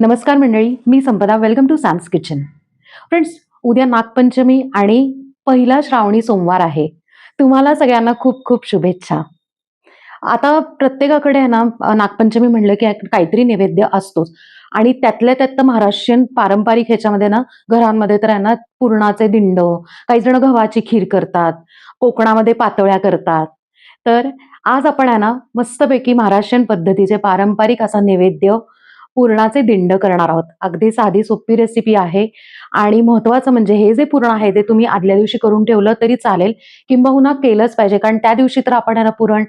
नमस्कार मंडळी, मी Sampada. Welcome to Sam's kitchen. Friends, उद्या नागपंचमी आणि पहिला श्रावणी सोमवार आहे. तुम्हाला सगळ्यांना खूप खूप शुभेच्छा. आता प्रत्येकाकडे आहे ना, नागपंचमी म्हणलं की काहीतरी नैवेद्य असतोच आणि त्यातल्या त्यात तर महाराष्ट्रीयन पारंपरिक ह्याच्यामध्ये ना, घरांमध्ये तर आहे ना, पुरणाचे दिंड, काही जण गव्हाची खीर करतात, कोकणामध्ये पातोळ्या करतात. तर आज आपण आहे ना, मस्तपैकी महाराष्ट्रीयन पद्धतीचे पारंपरिक असा नैवेद्य पुरणाचे दिंड करणार आहोत. अगदी साधी सोपी रेसिपी आहे आणि महत्त्वाचं म्हणजे हे जे पुरण आहे ते तुम्ही आदल्या दिवशी करून ठेवलं तरी चालेल, किंबहुना केलंच पाहिजे. कारण त्या दिवशी तर आपण आहे ना पुरण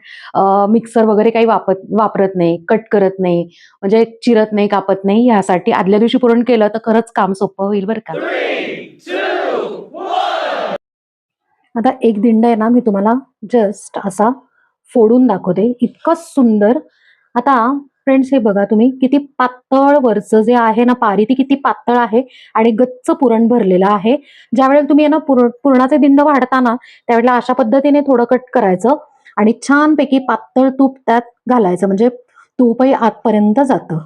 मिक्सर वगैरे काही वापरत नाही, कट करत नाही, म्हणजे चिरत नाही, कापत नाही. ह्यासाठी आदल्या दिवशी पुरण केलं तर खरंच काम सोपं होईल बरं का. 3, 2, 1. आता एक दिंड आहे ना, मी तुम्हाला जस्ट असा फोडून दाखवते. इतकं सुंदर. आता फ्रेंड्स, हे बघा तुम्ही किती पातळ वरचं जे आहे ना पारी, ती किती पातळ आहे आणि गच्च पुरण भरलेलं आहे. ज्यावेळेला तुम्ही आहे ना पुरणाचे दिंड वाढता त्यावेळेला अशा पद्धतीने थोडं कट करायचं आणि छानपैकी पातळ तूप त्यात घालायचं, म्हणजे तूपही आतपर्यंत जातं.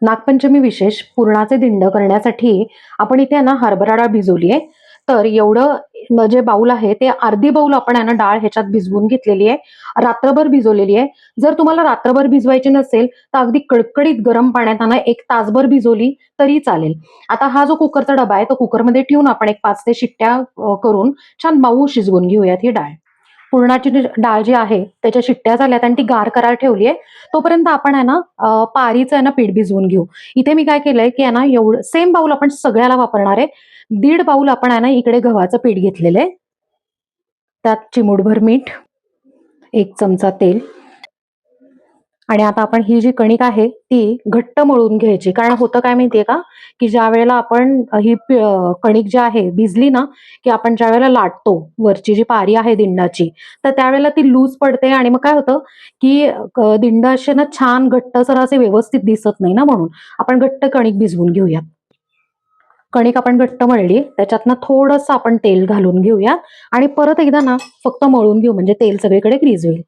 नागपंचमी विशेष पुरणाचे दिंड करण्यासाठी आपण इथे ना हरभरा डाळ भिजवली आहे. तर एवढं जे बाऊल आहे ते अर्धी बाऊल आपण आहे ना डाळ ह्याच्यात भिजवून घेतलेली आहे, रात्रभर भिजवलेली आहे. जर तुम्हाला रात्रभर भिजवायची नसेल तर अगदी कडकडीत गरम पाण्यात आहे ना 1 तासभर भिजवली तरी चालेल. आता हा जो कुकरचा डबा आहे तो कुकरमध्ये ठेवून आपण एक 5 ते शिट्ट्या करून छान मऊ शिजवून घेऊयात ही डाळ. पुरणाची डाळ जी आहे त्याच्या शिट्ट्या झाल्यात आणि ती गार करायला ठेवली आहे. तोपर्यंत आपण आहे ना पारीचं आहे ना पीठ भिजवून घेऊ. इथे मी काय केलंय की आहे ना एवढं सेम बाऊल आपण सगळ्याला वापरणार आहे. 1.5 बाऊल आपण आहे ना इकडे गव्हाचं पीठ घेतलेलं आहे. त्यात चिमूटभर मीठ, 1 चमचा तेल आणि आता आपण ही जी कणिक आहे ती घट्ट मळून घ्यायची. कारण होतं काय माहितीये का, की ज्या वेळेला आपण कणिक जी आहे भिजली ना, की आपण ज्या वेळेला लाटतो वरची जी पारी आहे दिंडाची, तर त्यावेळेला ती लूज पडते आणि मग काय होतं, की दिंड असे ना छान घट्टसर असे व्यवस्थित दिसत नाही ना, म्हणून आपण घट्ट कणिक भिजवून घेऊयात. कणिक आपण घट्ट मळली, त्याच्यात ना थोडंसं आपण तेल घालून घेऊया आणि परत एकदा ना फक्त मळून घेऊ, म्हणजे तेल सगळीकडे ग्रीज होईल.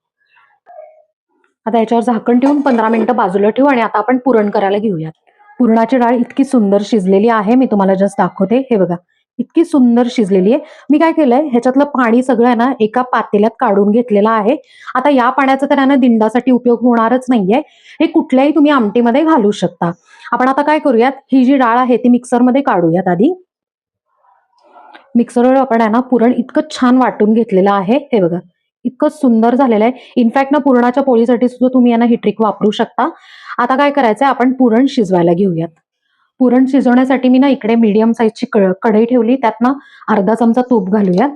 आता याच्यावर झाकण ठेवून 15 मिनिटं बाजूला ठेवू आणि आता आपण पुरण करायला घेऊयात. पुरणाची डाळ इतकी सुंदर शिजलेली आहे, मी तुम्हाला जस्ट दाखवते. हे बघा, इतकी सुंदर शिजलेली आहे. मी काय केलंय, ह्याच्यातलं पाणी सगळं आहे ना एका पातेल्यात काढून घेतलेलं आहे. आता या पाण्याचा तर आहे ना दिंडासाठी उपयोग होणारच नाहीये. हे कुठल्याही तुम्ही आमटीमध्ये घालू शकता. आपण आता काय करूयात, ही जी डाळ आहे ती मिक्सरमध्ये काढूयात आधी. मिक्सरवर आपण आहे ना पुरण इतकं छान वाटून घेतलेलं आहे. हे बघा, इतकं सुंदर झालेलं आहे. इनफॅक्ट ना पुरणाच्या पोळीसाठी सुद्धा तुम्ही यांना ही ट्रिक वापरू शकता. आता काय करायचंय, आपण पुरण शिजवायला घेऊयात. पुरण शिजवण्यासाठी मी ना इकडे मीडियम साईजची कढई ठेवली. त्यात ना अर्धा चमचा तूप घालूयात.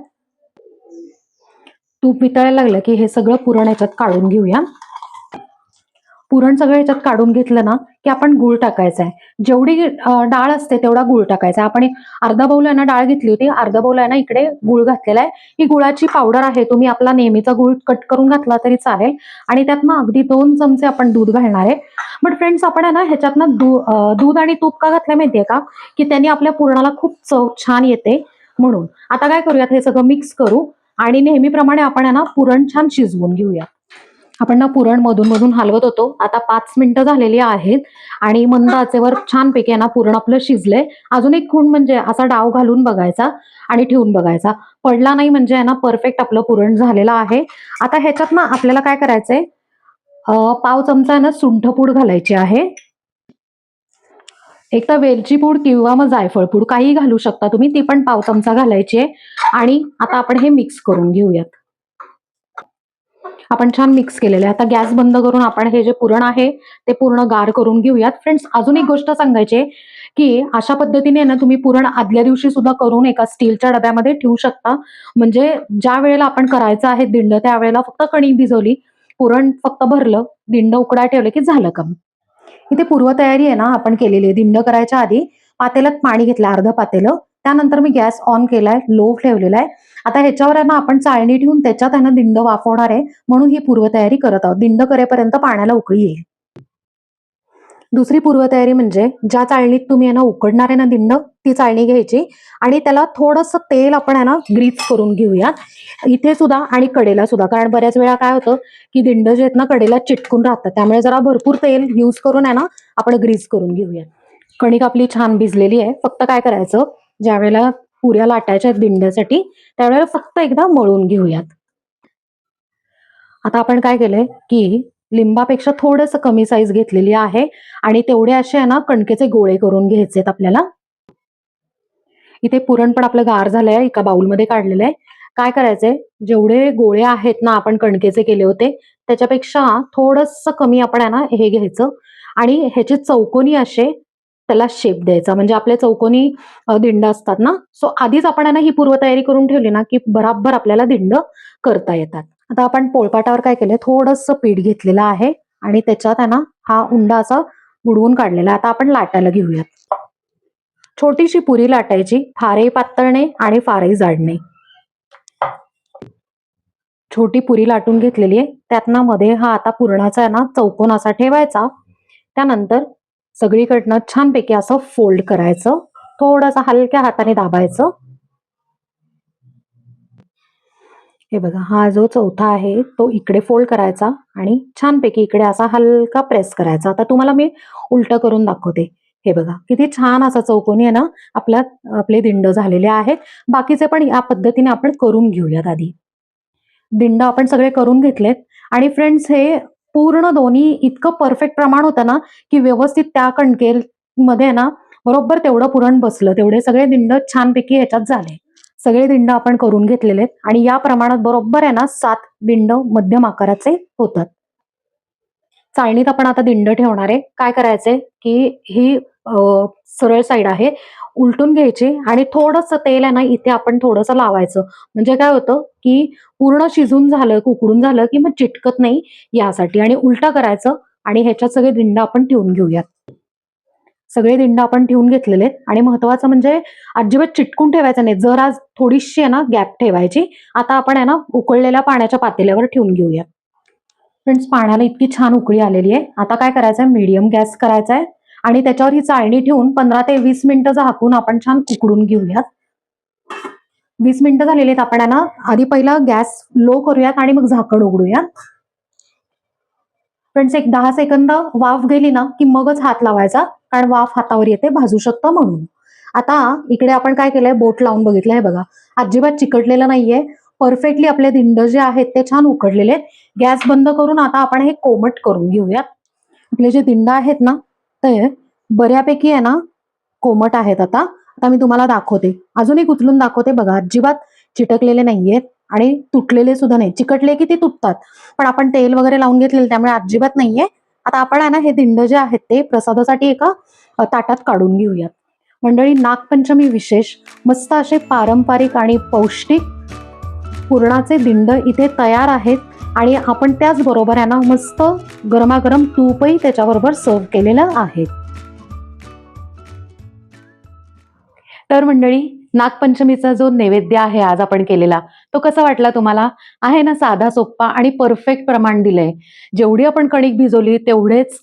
तूप वितळायला लागलं की हे सगळं पुरण याच्यात काढून घेऊया. पुरण सगळं ह्याच्यात काढून घेतलं ना की आपण गूळ टाकायचा आहे. जेवढी डाळ असते तेवढा गूळ टाकायचा. आपण अर्धा बाऊल आहे ना डाळ घेतली होती, अर्धा बाऊल आहे ना इकडे गूळ घातलेला आहे. ही गुळाची पावडर आहे. तुम्ही आपला नेहमीचा गूळ कट करून घातला तरी चालेल. आणि त्यात ना अगदी 2 चमचे आपण दूध घालणार आहे. बट फ्रेंड्स, आपण आहे ना ह्याच्यात ना दूध आणि तूप का घातलं माहितीये का, की त्यांनी आपल्या पुरणाला खूप चव छान येते म्हणून. आता काय करूयात, हे सगळं मिक्स करू आणि नेहमीप्रमाणे आपण आहे ना पुरण छान शिजवून घेऊया. आपण ना पुरण मधून मधून हलवत होतो. आता 5 मिनिटं झालेली आहेत आणि मंद आचेवर छानपैकी ना पुरण आपलं शिजलंय. अजून एक खूण म्हणजे असा डाव घालून बघायचा आणि ठेवून बघायचा. पडला नाही म्हणजे आहे ना परफेक्ट आपलं पुरण झालेलं आहे. आता ह्याच्यात ना आपल्याला काय करायचंय, पाव चमचा ना सुंठपूड घालायची आहे. एक तर वेलची पूड किंवा मग जायफळ पूड काही घालू शकता तुम्ही, ती पण पाव चमचा घालायची आहे. आणि आता आपण हे मिक्स करून घेऊयात. आपण छान मिक्स केलेलं आहे. आता गॅस बंद करून आपण हे जे पुरण आहे ते पूर्ण गार करून घेऊयात. फ्रेंड्स, अजून एक गोष्ट सांगायची आहे, की अशा पद्धतीने ना तुम्ही पुरण आदल्या दिवशी सुद्धा करून एका स्टीलच्या डब्यामध्ये ठेवू शकता. म्हणजे ज्या वेळेला आपण करायचं आहे दिंड त्यावेळेला फक्त कणिक भिजवली, पुरण फक्त भरलं, दिंड उकडाय ठेवलं की झालं काम. इथे पूर्वतयारी आहे ना आपण केलेली आहे. दिंड करायच्या आधी पातेल्यात पाणी घेतलं, अर्ध पातेलं. त्यानंतर मी गॅस ऑन केलाय, लो ठेवलेला आहे. आता ह्याच्यावर आहे ना आपण चाळणी ठेवून त्याच्यात आहे ना दिंड वाफवणार आहे, म्हणून ही पूर्वतयारी करत आहोत. दिंड करेपर्यंत पाण्याला उकळी येईल. दुसरी पूर्वतयारी म्हणजे ज्या चाळणीत तुम्ही आहे ना उकडणार आहे ना दिंड, ती चाळणी घ्यायची आणि त्याला थोडंसं तेल आपण आहे ना ग्रीस करून घेऊया, इथे सुद्धा आणि कडेला सुद्धा. कारण बऱ्याच वेळा काय होतं, की दिंड जे आहेत ना कडेला चिटकून राहतात. त्यामुळे जरा भरपूर तेल यूज करून आहे ना आपण ग्रीस करून घेऊया. कणिक आपली छान भिजलेली आहे. फक्त काय करायचं, ज्या वेळेला पुऱ्या लाटायच्या आहेत दिंड्यासाठी त्यावेळेला फक्त एकदा मळून घेऊयात. आता आपण काय केलंय की लिंबापेक्षा थोडंसं कमी साईज घेतलेली आहे आणि तेवढे असे आहे ना कणकेचे गोळे करून घ्यायचेत आपल्याला. इथे पुरण पण आपलं गार झालंय, एका बाउलमध्ये काढलेलं आहे. काय करायचंय, जेवढे गोळे आहेत ना आपण कणकेचे केले होते त्याच्यापेक्षा थोडंसं कमी आपण आहे ना हे घ्यायचं आणि ह्याचे चौकोनी असे त्याला शेप द्यायचा. म्हणजे आपले चौकोनी दिंड असतात ना, सो आधीच आपण आहे ना ही पूर्वतयारी करून ठेवली ना की बराबर आपल्याला दिंड करता येतात. आता आपण पोळपाटावर काय केलंय, थोडंसं पीठ घेतलेलं आहे आणि त्याच्यात आहे ना हा उंडा असा बुडवून काढलेला आहे. आता आपण लाटायला घेऊयात. छोटीशी पुरी लाटायची, फारही पातळ नाही आणि फारही जाड नाही. छोटी पुरी लाटून घेतलेली आहे. त्यातनं मध्ये हा आता पुरणाचा आहे ना चौकोन असा ठेवायचा. त्यानंतर सगळीकडनं छानपैकी असं फोल्ड करायचं, थोडंसं हलक्या हाताने दाबायचं. हे बघा, हा जो चौथा आहे तो इकडे फोल्ड करायचा आणि छानपैकी इकडे असा हलका प्रेस करायचा. आता तुम्हाला मी उलट करून दाखवते. हे बघा किती छान असा चौकोनी आहे ना आपले दिंड झालेले आहेत. बाकीचे पण या पद्धतीने आपण करून घेऊयात. आधी दिंड आपण सगळे करून घेतलेत आणि फ्रेंड्स हे पूर्ण दोन्ही इतकं परफेक्ट प्रमाण होतं ना की व्यवस्थित त्या कणकेमध्ये ना बरोबर तेवढं पुरण बसलं. तेवढे सगळे दिंड छानपैकी ह्याच्यात झाले. सगळे दिंड आपण करून घेतलेले आहेत आणि या प्रमाणात बरोबर आहे ना 7 दिंड मध्यम आकाराचे होतात. चाळणीत आपण आता दिंड ठेवणार आहे. काय करायचंय की ही सरळ साईड आहे उलटून घ्यायची आणि थोडंसं तेल आहे ना इथे आपण थोडंसं लावायचं. म्हणजे काय होतं की पूर्ण शिजून झालं, उकडून झालं की मग चिटकत नाही यासाठी. आणि उलटा करायचं आणि ह्याच्यात सगळे दिंड आपण ठेवून घेऊयात. सगळे दिंड आपण ठेवून घेतलेले आहेत आणि महत्वाचं म्हणजे अजिबात चिटकून ठेवायचं नाही. जर आज थोडीशी आहे ना गॅप ठेवायची. आता आपण आहे ना उकळलेल्या पाण्याच्या पातेल्यावर ठेवून घेऊया. फ्रेंड्स, पाण्याला इतकी छान उकळी आलेली आहे. आता काय करायचंय, मीडियम गॅस करायचा आहे आणि त्याच्यावर ही चाळणी ठेवून 15 ते 20 मिनिटं झाकून आपण छान उकडून घेऊयात. 20 मिनिटं झालेली आहेत. आपण आहे ना आधी पहिला गॅस लो करूयात आणि मग झाकण उघडूयात. फ्रेंड्स, एक 10 सेकंद वाफ गेली ना की मगच हात लावायचा, कारण वाफ हातावर येते, भाजू शकतं म्हणून. आता इकडे आपण काय केलंय, बोट लावून बघितलंय. बघा, अजिबात चिकटलेलं नाहीये. परफेक्टली आपले दिंड जे आहेत ते छान उकडलेले आहेत. गॅस बंद करून आता आपण हे कोमट करून घेऊयात. आपले जे दिंड आहेत ना ते बऱ्यापैकी आहे ना कोमट आहेत. आता मी तुम्हाला दाखवते, अजून एक उचलून दाखवते. बघा, अजिबात चिटकलेले नाहीयेत आणि तुटलेले सुद्धा नाही. चिकटले की ते तुटतात, पण आपण तेल वगैरे लावून घेतलेले त्यामुळे अजिबात नाहीये. आता आपण आहे ना हे दिंड जे आहेत ते प्रसादासाठी एका ताटात काढून घेऊयात. मंडळी, नागपंचमी विशेष मस्त असे पारंपरिक आणि पौष्टिक पुरणाचे दिंड इथे तयार आहेत आणि आपण त्याचबरोबर आहे ना मस्त गरमागरम तूपही त्याच्याबरोबर सर्व केलेलं आहे. तर मंडळी, नागपंचमीचा जो नैवेद्य आहे आज आपण केलेला, तो कसा वाटला तुम्हाला? आहे ना साधा सोप्पा आणि परफेक्ट प्रमाण दिलंय. जेवढी आपण कणिक भिजवली तेवढेच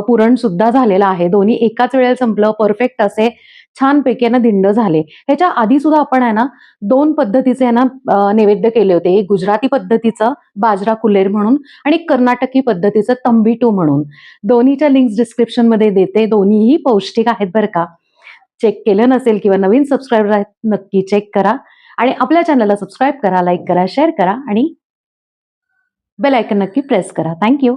पुरण सुद्धा झालेलं आहे. दोन्ही एकाच वेळेला संपलं. परफेक्ट असे छानपैकी ना दिंड झाले. ह्याच्या आधी सुद्धा आपण आहे ना 2 पद्धतीचे आहे ना नैवेद्य केले होते. एक गुजराती पद्धतीचं बाजरा कुलेर म्हणून आणि कर्नाटकी पद्धतीचं तंबिटू म्हणून. दोन्हीच्या लिंक्स डिस्क्रिप्शन मध्ये देते. दोन्हीही पौष्टिक आहेत बरं का. चेक केलं नसेल किंवा नवीन सबस्क्रायबर आहेत, नक्की चेक करा आणि आपल्या चॅनलला सबस्क्राईब करा, लाईक करा, शेअर करा आणि बेल आयकॉन नक्की प्रेस करा. थँक्यू.